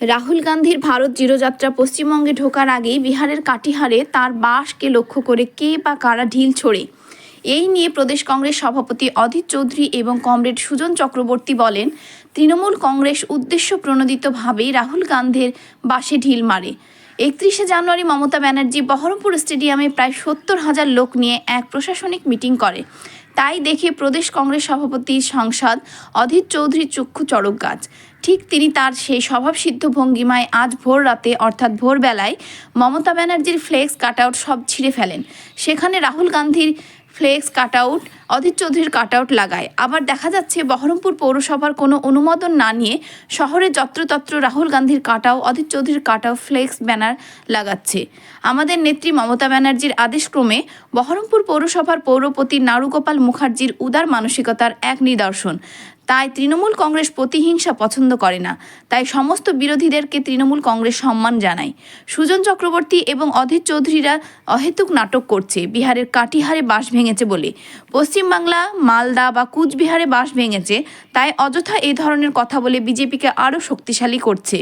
রাহুল গান্ধীর ভারত চিরযাত্রা পশ্চিমবঙ্গে ঢোকার আগেই বিহারের কাটিহারে তার বাসকে লক্ষ্য করে কে বা কারা ঢিল ছোড়ে, এই নিয়ে প্রদেশ কংগ্রেস সভাপতি অধীর চৌধুরী এবং কমরেড সুজন চক্রবর্তী বলেন, তৃণমূল কংগ্রেস উদ্দেশ্য প্রণোদিতভাবেই রাহুল গান্ধীর বাসে ঢিল মারে। 31শে জানুয়ারি মমতা ব্যানার্জি বহরমপুর স্টেডিয়ামে প্রায় 70,000 লোক নিয়ে এক প্রশাসনিক মিটিং করে। তাই দেখে প্রদেশ কংগ্রেস সভাপতি সাংসদ অধীর চৌধুরীর চক্ষু চড়ক গাছ। ঠিক তিনি তার সেই স্বভাবসিদ্ধ ভঙ্গিমায় আজ ভোর রাতে অর্থাৎ ভোরবেলায় মমতা ব্যানার্জির ফ্লেক্স কাটআউট সব ছিঁড়ে ফেলেন। সেখানে রাহুল গান্ধীর ফ্লেক্স কাটআউট, অধীর চৌধুরীর কাটআউট লাগায়। আবার দেখা যাচ্ছে বহরমপুর পৌরসভার কোনো অনুমোদন না নিয়ে শহরে যত্রতত্র রাহুল গান্ধীর কাটাও, অধীর চৌধুরীর কাটাও ফ্লেক্স ব্যানার লাগাচ্ছে। আমাদের নেত্রী মমতা ব্যানার্জির আদেশক্রমে বহরমপুর পৌরসভার পৌরপতি নারুগোপাল মুখার্জির উদার মানসিকতার এক নিদর্শন। তাই তৃণমূল কংগ্রেস প্রতিহিংসা পছন্দ করে না, তাই সমস্ত বিরোধীদেরকে তৃণমূল কংগ্রেস সম্মান জানায়। সুজন চক্রবর্তী এবং অধীর চৌধুরীরা অহেতুক নাটক করছে বিহারের কাটিহারে বাস ভেঙেছে বলে। পশ্চিমবাংলা, মালদা বা কুচবিহারে বাস ভেঙেছে, তাই অযথা এই ধরনের কথা বলে বিজেপিকে আরও শক্তিশালী করছে।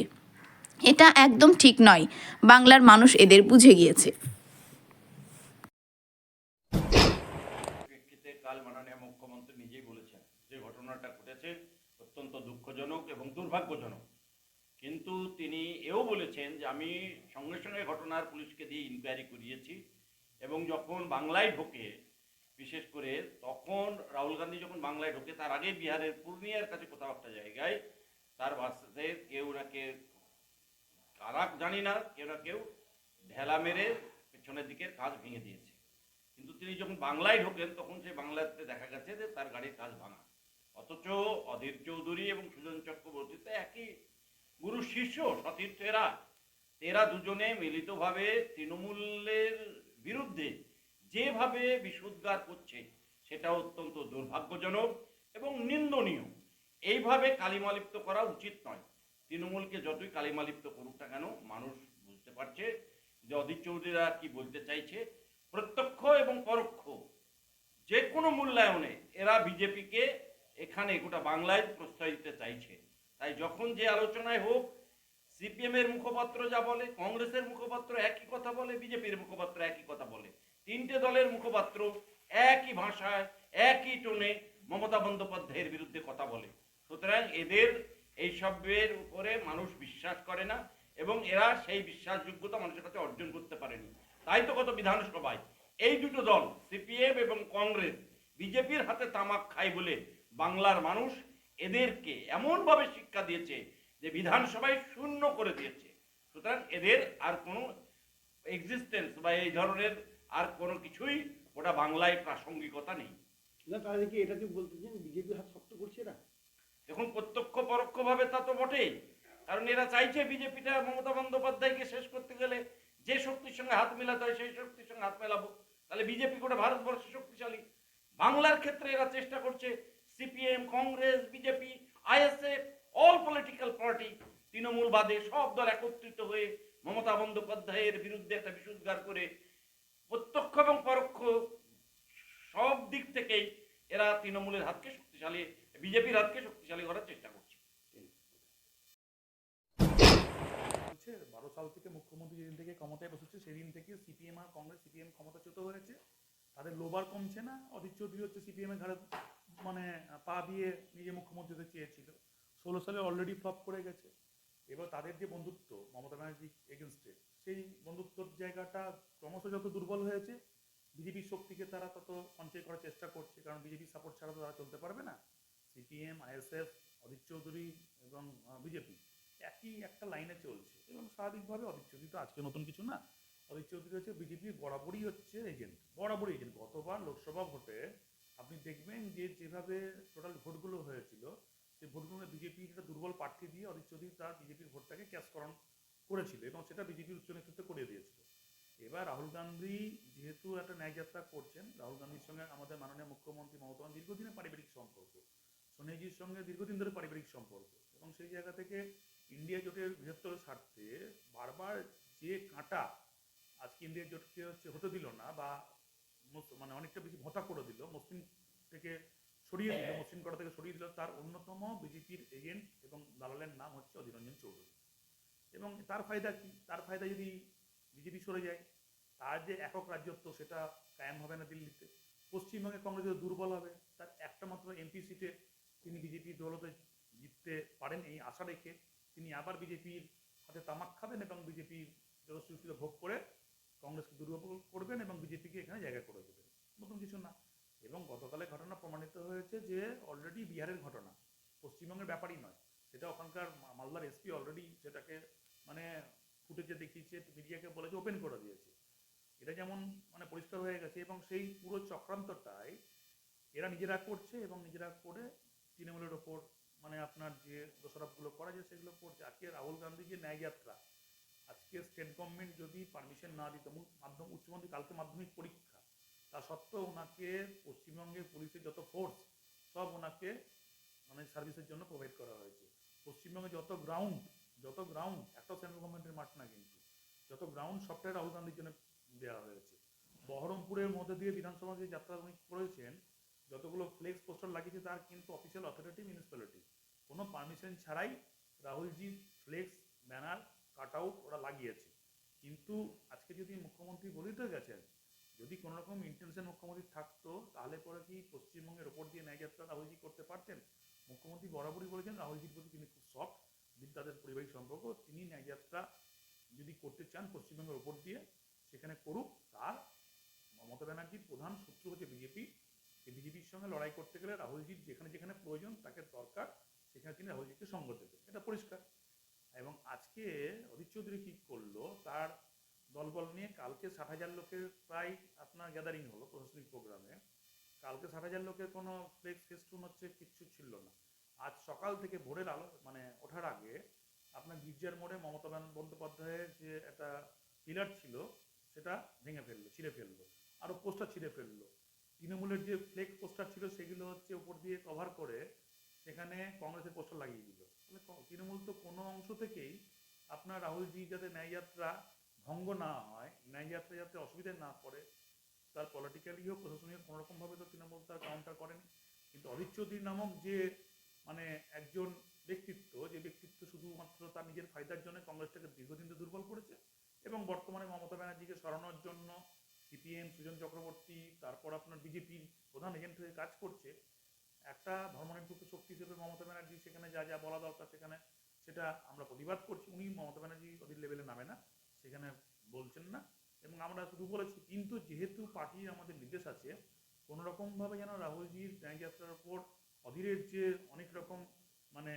এটা একদম ঠিক নয়। বাংলার মানুষ এদের বুঝে গিয়েছে। কাল মাননীয় মুখ্যমন্ত্রী নিজেই বলেছেন যে ঘটনাটা ঘটেছে অত্যন্ত দুঃখজনক এবং দুর্ভাগ্যজনক, কিন্তু তিনি এও বলেছেন যে আমি সঙ্গে সঙ্গে ঘটনার পুলিশকে দিয়ে ইনকোয়ারি করিয়েছি এবং যখন বাংলায় ঢোকে, বিশেষ করে তখন রাহুল গান্ধী যখন বাংলায় ঢোকে তার আগে বিহারের পূর্ণিয়ার কাছে কোথাও একটা জায়গায় তার বাসে কেউ না কেউ, কারা জানি না, কেউ না কেউ ঢেলা মেরে পেছনের দিকের কাঁচ ভেঙে দিয়েছে। কিন্তু তিনি যখন বাংলায় ঢোকেন তখন সেই বাংলাতে দেখা গেছে যে তার গাড়ির কাঁচ ভাঙা। অথচ অধীর চৌধুরী এবং সুজন চক্রবর্তী তো একই গুরু শিষ্য, সতীর্থ। এরা দুজনে মিলিতভাবে তৃণমূলের বিরুদ্ধে যেভাবে বিষোদ্গার করছে সেটা অত্যন্ত দুর্ভাগ্যজনক এবং নিন্দনীয়। এইভাবে কালিমালিপ্ত করা উচিত নয়। তৃণমূলকে যতই কালিমালিপ্ত করুক না কেন, মানুষ বুঝতে পারছে যে অধীর চৌধুরীরা কি বলতে চাইছে। প্রত্যক্ষ এবং পরোক্ষ যে কোনো মূল্যায়নে এরা বিজেপিকে এখানে গোটা বাংলায় প্রশ্রয় দিতে চাইছে। তাই যখন যে আলোচনায় হোক, সিপিএম এর মুখপাত্র যা বলে, কংগ্রেসের মুখপাত্র একই কথা বলে, বিজেপির মুখপাত্র একই কথা বলে, তিনটে দলের মুখপাত্র একই ভাষায় একই টোনে মমতা বন্দ্যোপাধ্যায়ের বিরুদ্ধে কথা বলে। সুতরাং এদের এইসবের উপরে মানুষ বিশ্বাস করে না এবং এরা সেই বিশ্বাসযোগ্যতা মানুষের কাছে অর্জন করতে পারেনি। তাই তো গত বিধানসভায় এই দুটো দল সিপিএম এবং কংগ্রেস বিজেপির হাতে তামাক খায় বলে বাংলার মানুষ এদেরকে এমনভাবে শিক্ষা দিয়েছে যে বিধানসভায় শূন্য করে দিয়েছে। সুতরাং এদের আর কোনো এক্সিস্টেন্স বা এই ধরনের আর কোনো কিছুই ওটা বাংলায় প্রাসঙ্গিকতা নেই। না, তাহলে কি এটা কি বলতে চান বিজেপির হাত শক্ত করছে এরা? এখন প্রত্যক্ষ পরোক্ষভাবে তা তো বটেই, কারণ এরা চাইছে বিজেপিটা মমতা বন্দ্যোপাধ্যায়কে শেষ করতে গেলে যে শক্তির সঙ্গে হাত মেলাতে হয় সেই শক্তির সঙ্গে হাত মেলাবো, তাহলে বিজেপি গোটা ভারতবর্ষে শক্তিশালী। বাংলার ক্ষেত্রে এরা চেষ্টা করছে CPM, Congress, BJP, ISF, all political party, Trinamool বাদে সব দল একত্রিত হয়ে মমতা বন্দ্যোপাধ্যায়ের বিরুদ্ধে একটা বিষোদ্গার করে প্রত্যক্ষ এবং পরোক্ষ সব দিক থেকেই এরা তৃণমূলের হাতকে শক্তিশালী, বিজেপির হাতকে শক্তিশালী করার চেষ্টা করছে। 12 সাল থেকে মুখ্যমন্ত্রী যেদিন থেকে ক্ষমতায় বসেছে সেদিন থেকে সিপিএম আর কংগ্রেস, সিপিএম ক্ষমতাচ্যুত হয়েছে, তাদের লোবার কমছে না। অধীর চৌধুরী হচ্ছে সিপিএম এর ঘাড়ে মানে পা দিয়ে নিজে মুখ্যমন্ত্রী হতে চেয়েছিল, 16 সালে অলরেডি ফ্লপ করে গেছে। এবার তাদের যে বন্ধুত্ব মমতা ব্যানার্জি এগেনস্টে, সেই বন্ধুত্বর জায়গাটা ক্রমশ যত দুর্বল হয়েছে, বিজেপির শক্তিকে তারা তত সঞ্চয় করার চেষ্টা করছে, কারণ বিজেপির সাপোর্ট ছাড়া তো তারা চলতে পারবে না। সিপিএম, আইএসএফ, অধীর চৌধুরী এবং বিজেপি একই একটা লাইনে চলছে এবং স্বাভাবিকভাবে অধীর চৌধুরী তো আজকে নতুন কিছু না। অধীর চৌধুরী হচ্ছে বিজেপির বরাবরই হচ্ছে এজেন্ট, বরাবরই এজেন্ট। গতবার লোকসভা ভোটে আপনি দেখবেন যে যেভাবে টোটাল ভোটগুলো হয়েছিল, সেই ভোটগুলো বিজেপির একটা দুর্বল প্রার্থী দিয়ে অধীর চৌধুরী তার বিজেপির ভোটটাকে ক্যাশকরণ করেছিল এবং সেটা বিজেপির উচ্চ নেতৃত্ব করে দিয়েছিল। এবার রাহুল গান্ধী যেহেতু একটা ন্যায়যাত্রা করছেন, রাহুল গান্ধীর সঙ্গে আমাদের মাননীয় মুখ্যমন্ত্রী মমতা বন্দ্যোপাধ্যায় দীর্ঘদিনের পারিবারিক সম্পর্ক, সোনিয়াজির সঙ্গে দীর্ঘদিন ধরে পারিবারিক সম্পর্ক, এবং সেই জায়গা থেকে ইন্ডিয়া জোটের বৃহত্তর স্বার্থে বারবার যে কাঁটা আজকে ইন্ডিয়া জোটকে হতে দিল না বা মানে অনেকটা বেশি ভোঁতা করে দিল, মুসলিম থেকে সরিয়ে দিল, মুসলিম কড়া থেকে সরিয়ে দিল, তার অন্যতম বিজেপির এজেন্ট এবং দালালের নাম হচ্ছে অধীর রঞ্জন চৌধুরী। এবং তার ফায়দা কি? তার ফায়দা যদি বিজেপি সরে যায়, তার যে একক রাজ্যত্ব সেটা কায়েম হবে না দিল্লিতে। পশ্চিমবঙ্গে কংগ্রেস যদি দুর্বল হবে, তার একটা মাত্র এমপি সিটে তিনি বিজেপির দৌলতে জিততে পারেন এই আশা রেখে তিনি আবার বিজেপির হাতে তামাক খাবেন এবং বিজেপির জনসুস্থিত ভোগ করে কংগ্রেসকে দুর্বল করবেন এবং বিজেপিকে এখানে জায়গা করে দেবেন। নতুন কিছু না। এবং গতকালের ঘটনা প্রমাণিত হয়েছে যে অলরেডি বিহারের ঘটনা, পশ্চিমবঙ্গের ব্যাপারই নয়। সেটা ওখানকার মালদার এসপি অলরেডি সেটাকে মানে ফুটেজে দেখিয়েছে, মিডিয়াকে বলেছে, ওপেন করে দিয়েছে। এটা যেমন মানে পরিষ্কার হয়ে গেছে এবং সেই পুরো চক্রান্তটাই এরা নিজেরা করছে এবং নিজেরা করে তৃণমূলের ওপর মানে আপনার যে দোষারোপগুলো করা যায় সেগুলো করছে। আজকে রাহুল গান্ধী যে ন্যায়যাত্রা, আজকে স্টেট গভর্নমেন্ট যদি পারমিশন না দিত, উচ্চ মাধ্যমিক কালকে মাধ্যমিক পরীক্ষা, তা সত্ত্বেও ওনাকে পশ্চিমবঙ্গের পুলিশের যত ফোর্স সব ওনাকে মানে সার্ভিসের জন্য প্রোভাইড করা হয়েছে। পশ্চিমবঙ্গে যত গ্রাউন্ড একটা সেন্ট্রাল গভর্নমেন্টের মাঠ না, কিন্তু যত গ্রাউন্ড সবটাই রাহুল গান্ধীর জন্য দেওয়া হয়েছে। বহরমপুরের মধ্যে দিয়ে বিধানসভা যে যাত্রা উনি করেছেন, যতগুলো ফ্লেক্স পোস্টার লাগিয়েছে তার কিন্তু অফিসিয়াল অথরিটি মিউনিসিপ্যালিটি, কোনো পারমিশন ছাড়াই Rahulji flex, banner, cut out ওরা লাগিয়েছে। কিন্তু আজকে যদি মুখ্যমন্ত্রী বলিতে গেছেন, যদি কোনো রকম ইন্টেনশন মুখ্যমন্ত্রী থাকতো তাহলে পরে কি পশ্চিমবঙ্গের ওপর দিয়ে ন্যায়যাত্রা রাহুলজি করতে পারতেন? মুখ্যমন্ত্রী বরাবরই বলেছেন রাহুলজির প্রতি তিনি খুব সফট, তাদের পারিবারিক সম্পর্ক, তিনি ন্যায়যাত্রা যদি করতে চান পশ্চিমবঙ্গের ওপর দিয়ে সেখানে করুক। তার মমতা ব্যানার্জির প্রধান শত্রু হচ্ছে বিজেপি। এই বিজেপির সঙ্গে লড়াই করতে গেলে রাহুলজির যেখানে যেখানে প্রয়োজন তাকে দরকার, সেখানে তিনি রাহুলজিকে সঙ্গ দেবেন, এটা পরিষ্কার। এবং আজকে অধীর চৌধুরী কী করলো, তার দলবল নিয়ে কালকে 60,000 লোকের প্রায় আপনার গ্যাদারিং হলো প্রশাসনিক প্রোগ্রামে। কালকে 60,000 লোকের কোনো ফ্লেক্স ফেস্টুন হচ্ছে কিচ্ছু ছিল না। আজ সকাল থেকে ভোরের আলো মানে ওঠার আগে আপনার গির্জার মোড়ে মমতা বন্দ্যোপাধ্যায়ের যে একটা পিলার ছিল সেটা ভেঙে ফেললো, ছিঁড়ে ফেললো, আরও পোস্টার ছিঁড়ে ফেললো। তৃণমূলের যে ফ্লেক্স পোস্টার ছিল সেগুলো হচ্ছে উপর দিয়ে কভার করে সেখানে কংগ্রেসের পোস্টার লাগিয়ে দিল। তাহলে তৃণমূল তো কোনো অংশ থেকেই আপনার রাহুলজি যাতে ন্যায়যাত্রা ভঙ্গ না হয়, ন্যায়যাত্রা যাতে অসুবিধায় না পড়ে, তার পলিটিক্যালি হোক প্রশাসনিক হোক কোনোরকমভাবে তো তৃণমূল তার কাউন্টার করেনি। কিন্তু অধীর চৌধুরী নামক যে মানে একজন ব্যক্তিত্ব, যে ব্যক্তিত্ব শুধুমাত্র তার নিজের ফায়দার জন্য কংগ্রেসটাকে দীর্ঘদিন ধরে দুর্বল করেছে এবং বর্তমানে মমতা ব্যানার্জিকে সরানোর জন্য সিপিএম, সুজন চক্রবর্তী, তারপর আপনার বিজেপির প্রধান এজেন্ট হয়ে কাজ করছে। একটা ধর্মনিরপেক্ষ শক্তি হিসেবে মমতা ব্যানার্জি সেখানে যা যা বলা দরকার সেখানে সেটা আমরা প্রতিবাদ করছি। উনি মমতা ব্যানার্জি ওদের লেভেলে নামে না, সেখানে বলছেন না এবং আমরা শুধু বলেছি। কিন্তু যেহেতু পার্টির আমাদের নির্দেশ আছে কোনো রকমভাবে যেন রাহুলজির ন্যায়যাত্রার উপর অধীরের যে অনেক রকম মানে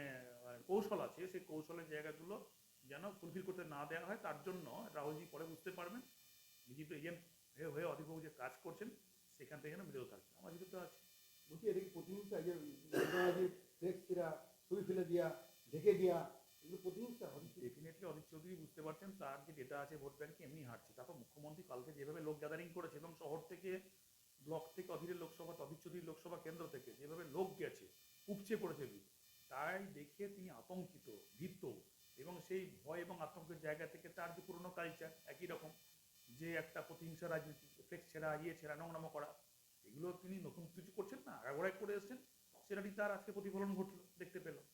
কৌশল আছে, সেই কৌশলের জায়গাগুলো যেন ফুলফিল করতে না দেওয়া হয়, তার জন্য রাহুলজি পরে বুঝতে পারবেন বিজেপি এজেন্ট হয়ে অধীরবাবু যে কাজ করছেন সেখান থেকে যেন বিরত থাকছে। আমার বিরত আছে। বলছি এটা কি প্রতিহিংসা, যে ফ্লেক্স ছিঁড়া, ছবি ফেলে দেওয়া, ঢেকে দেওয়া, এগুলো প্রতিহিংসা? ডেফিনেটলি অধীর চৌধুরী বুঝতে পারছেন তার যে ডেটা আছে ভোট ব্যাংকে এমনি হাঁটছে। তারপর মুখ্যমন্ত্রী কালকে যেভাবে লোক গ্যাদারিং করেছে এবং শহর থেকে, ব্লক থেকে, অধীরের লোকসভা, অধীর চৌধুরীর লোকসভা কেন্দ্র থেকে যেভাবে লোক গেছে, উপচে পড়েছে দিক, তাই দেখে তিনি আতঙ্কিত, ভীত এবং সেই ভয় এবং আতঙ্কের জায়গা থেকে তার যে পুরনো কালচার একই রকম, যে একটা প্রতিহিংসা রাজনীতি, ফ্লেক্স ছেঁড়া, ছেঁড়া, নোংরামো করা, এগুলো তিনি নতুন কিছু করছেন না, আগাগোড়াই করে এসছেন। সেটাই তার আজকে প্রতিফলন ঘটলো, দেখতে পেলাম।